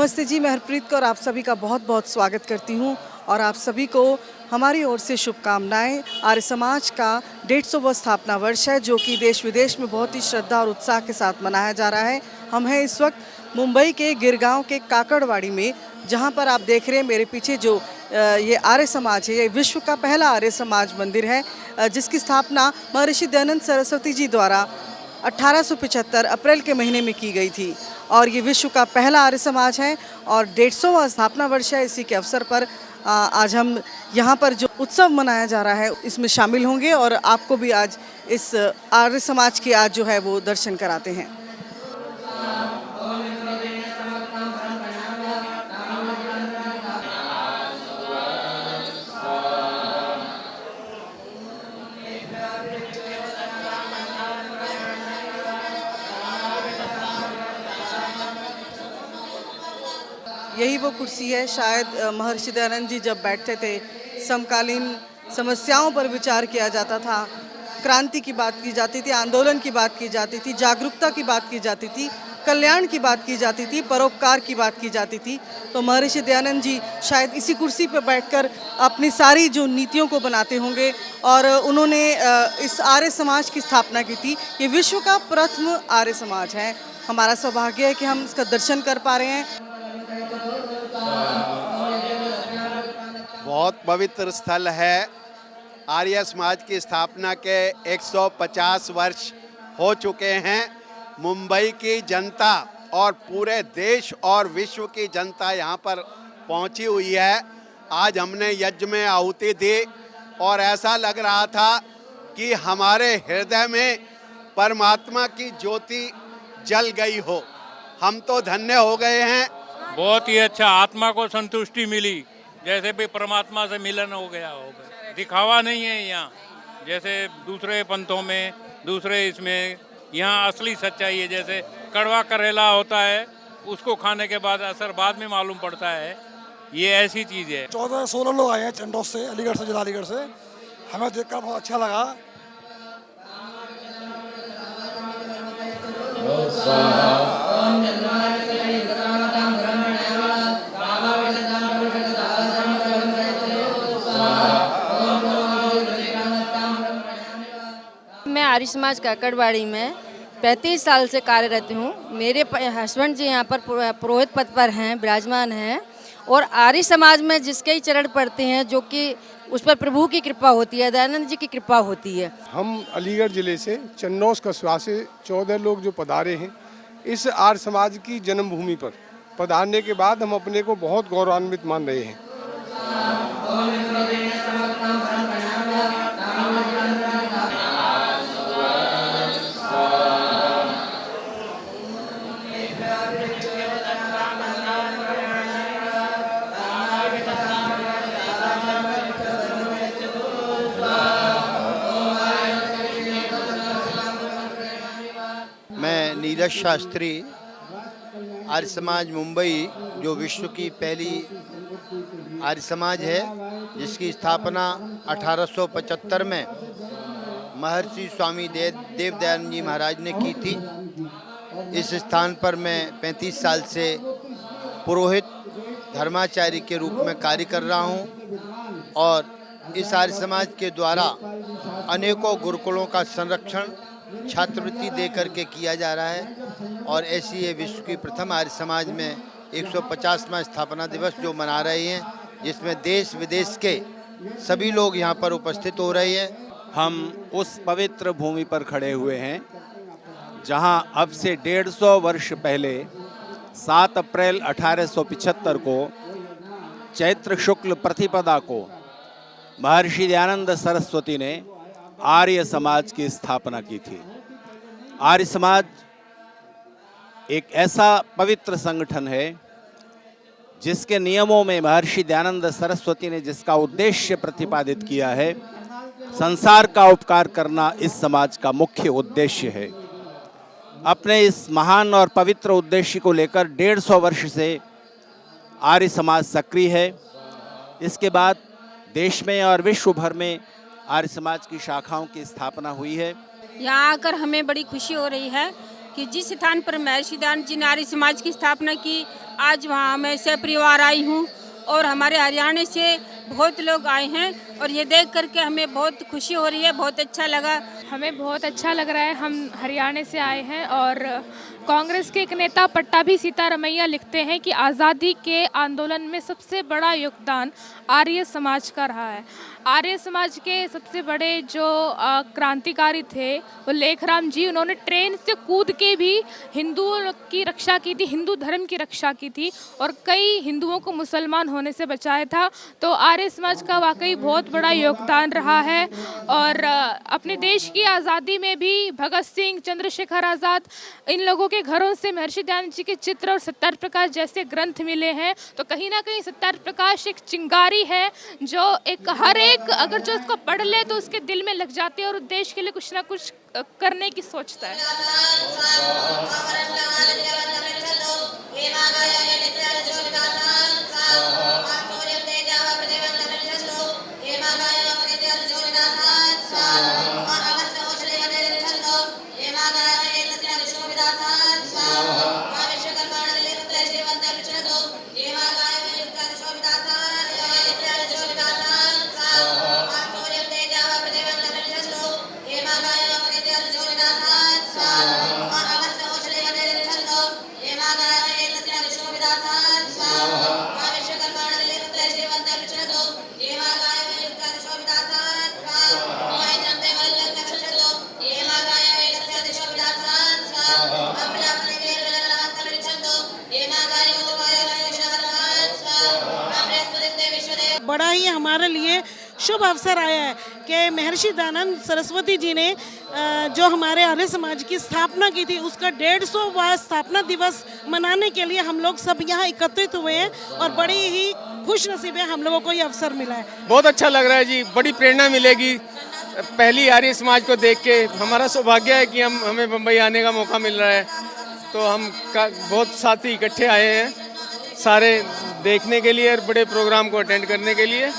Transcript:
नमस्ते जी, मैं हरप्रीत कौर आप सभी का बहुत बहुत स्वागत करती हूँ और आप सभी को हमारी ओर से शुभकामनाएं। आर्य समाज का 150वां स्थापना वर्ष है जो कि देश विदेश में बहुत ही श्रद्धा और उत्साह के साथ मनाया जा रहा है। हम हैं इस वक्त मुंबई के गिरगांव के काकड़वाड़ी में, जहाँ पर आप देख रहे हैं मेरे पीछे जो ये आर्य समाज है, ये विश्व का पहला आर्य समाज मंदिर है जिसकी स्थापना महर्षि दयानंद सरस्वती जी द्वारा 1875 अप्रैल के महीने में की गई थी और ये विश्व का पहला आर्य समाज है और 150वां स्थापना वर्ष है। इसी के अवसर पर आज हम यहाँ पर जो उत्सव मनाया जा रहा है इसमें शामिल होंगे और आपको भी आज इस आर्य समाज के आज जो है वो दर्शन कराते हैं। यही वो कुर्सी है, शायद महर्षि दयानंद जी जब बैठते थे, समकालीन समस्याओं पर विचार किया जाता था, क्रांति की बात की जाती थी, आंदोलन की बात की जाती थी, जागरूकता की बात की जाती थी, कल्याण की बात की जाती थी, परोपकार की बात की जाती थी। तो महर्षि दयानंद जी शायद इसी कुर्सी पर बैठकर अपनी सारी जो नीतियों को बनाते होंगे और उन्होंने इस आर्य समाज की स्थापना की थी। ये विश्व का प्रथम आर्य समाज है। हमारा सौभाग्य है कि हम इसका दर्शन कर पा रहे हैं। बहुत पवित्र स्थल है। आर्य समाज की स्थापना के 150 वर्ष हो चुके हैं। मुंबई की जनता और पूरे देश और विश्व की जनता यहाँ पर पहुँची हुई है। आज हमने यज्ञ में आहुति दी और ऐसा लग रहा था कि हमारे हृदय में परमात्मा की ज्योति जल गई हो। हम तो धन्य हो गए हैं। बहुत ही अच्छा, आत्मा को संतुष्टि मिली, जैसे भी परमात्मा से मिलन हो गया होगा। दिखावा नहीं है यहाँ जैसे दूसरे पंथों में, दूसरे इसमें। यहाँ असली सच्चाई है। जैसे कड़वा करेला होता है, उसको खाने के बाद असर बाद में मालूम पड़ता है, ये ऐसी चीज़ है। 14-16 लोग आए हैं चंडोस से, अलीगढ़ से, जिला अलीगढ़ से। हमें देखकर बहुत अच्छा लगा। मैं आर्य समाज काकड़वाड़ी में 35 साल से कार्यरत हूँ। मेरे हस्बैंड जी यहाँ पर पुरोहित पद पर हैं, विराजमान हैं और आर्य समाज में जिसके ही चरण पड़ते हैं जो कि उस पर प्रभु की कृपा होती है, दयानंद जी की कृपा होती है। हम अलीगढ़ ज़िले से चन्नौस कस्बा से 14 लोग जो पधारे हैं इस आर्य समाज की जन्मभूमि पर पधारने के बाद हम अपने को बहुत गौरवान्वित मान रहे हैं। मैं नीरज शास्त्री, आर्य समाज मुंबई जो विश्व की पहली आर्य समाज है जिसकी स्थापना 1875 में महर्षि स्वामी देव दयानंद जी महाराज ने की थी। इस स्थान पर मैं 35 साल से पुरोहित धर्माचार्य के रूप में कार्य कर रहा हूँ और इस आर्य समाज के द्वारा अनेकों गुरुकुलों का संरक्षण छात्रवृत्ति दे करके किया जा रहा है और ऐसी ये विश्व की प्रथम आर्य समाज में 150वां स्थापना दिवस जो मना रहे हैं, जिसमें देश विदेश के सभी लोग यहाँ पर उपस्थित हो रहे हैं। हम उस पवित्र भूमि पर खड़े हुए हैं जहाँ अब से 150 वर्ष पहले 7 अप्रैल 1875 को चैत्र शुक्ल प्रतिपदा को महर्षि दयानंद सरस्वती ने आर्य समाज की स्थापना की थी। आर्य समाज एक ऐसा पवित्र संगठन है जिसके नियमों में महर्षि दयानंद सरस्वती ने जिसका उद्देश्य प्रतिपादित किया है, संसार का उपकार करना इस समाज का मुख्य उद्देश्य है। अपने इस महान और पवित्र उद्देश्य को लेकर 150 वर्ष से आर्य समाज सक्रिय है। इसके बाद देश में और विश्व भर में आर्य समाज की शाखाओं की स्थापना हुई है। यहाँ आकर हमें बड़ी खुशी हो रही है कि जिस स्थान पर महर्षि दयानंद जी ने आर्य समाज की स्थापना की आज वहाँ मैं सपरिवार आई हूँ और हमारे हरियाणा से बहुत लोग आए हैं और ये देख करके हमें बहुत खुशी हो रही है, बहुत अच्छा लगा। हमें बहुत अच्छा लग रहा है। हम हरियाणा से आए हैं और कांग्रेस के एक नेता पट्टाभी सीतारमैया लिखते हैं कि आज़ादी के आंदोलन में सबसे बड़ा योगदान आर्य समाज का रहा है। आर्य समाज के सबसे बड़े जो क्रांतिकारी थे वो लेखराम जी, उन्होंने ट्रेन से कूद के भी हिंदुओं की रक्षा की थी, हिंदू धर्म की रक्षा की थी और कई हिंदुओं को मुसलमान होने से बचाया था। तो आर्य समाज का वाकई बहुत बड़ा योगदान रहा है और अपने देश की आज़ादी में भी भगत सिंह, चंद्रशेखर आज़ाद, इन लोगों के घरों से महर्षि दयानंद जी के चित्र और सत्यार्थ प्रकाश जैसे ग्रंथ मिले हैं। तो कहीं ना कहीं सत्यार्थ प्रकाश एक चिंगारी है जो एक हर एक अगर जो इसको पढ़ ले तो उसके दिल में लग जाती है और देश के लिए कुछ ना कुछ करने की सोचता है। बड़ा ही हमारे लिए शुभ अवसर आया है कि महर्षि दयानंद सरस्वती जी ने जो हमारे आर्य समाज की स्थापना की थी उसका 150वां स्थापना दिवस मनाने के लिए हम लोग सब यहाँ एकत्रित हुए हैं और बड़ी ही खुश नसीब है हम लोगों को ये अवसर मिला है। बहुत अच्छा लग रहा है जी, बड़ी प्रेरणा मिलेगी। पहली आर्य समाज को देख के हमारा सौभाग्य है कि हमें बम्बई आने का मौका मिल रहा है। तो हम बहुत साथी इकट्ठे आए हैं सारे देखने के लिए और बड़े प्रोग्राम को अटेंड करने के लिए।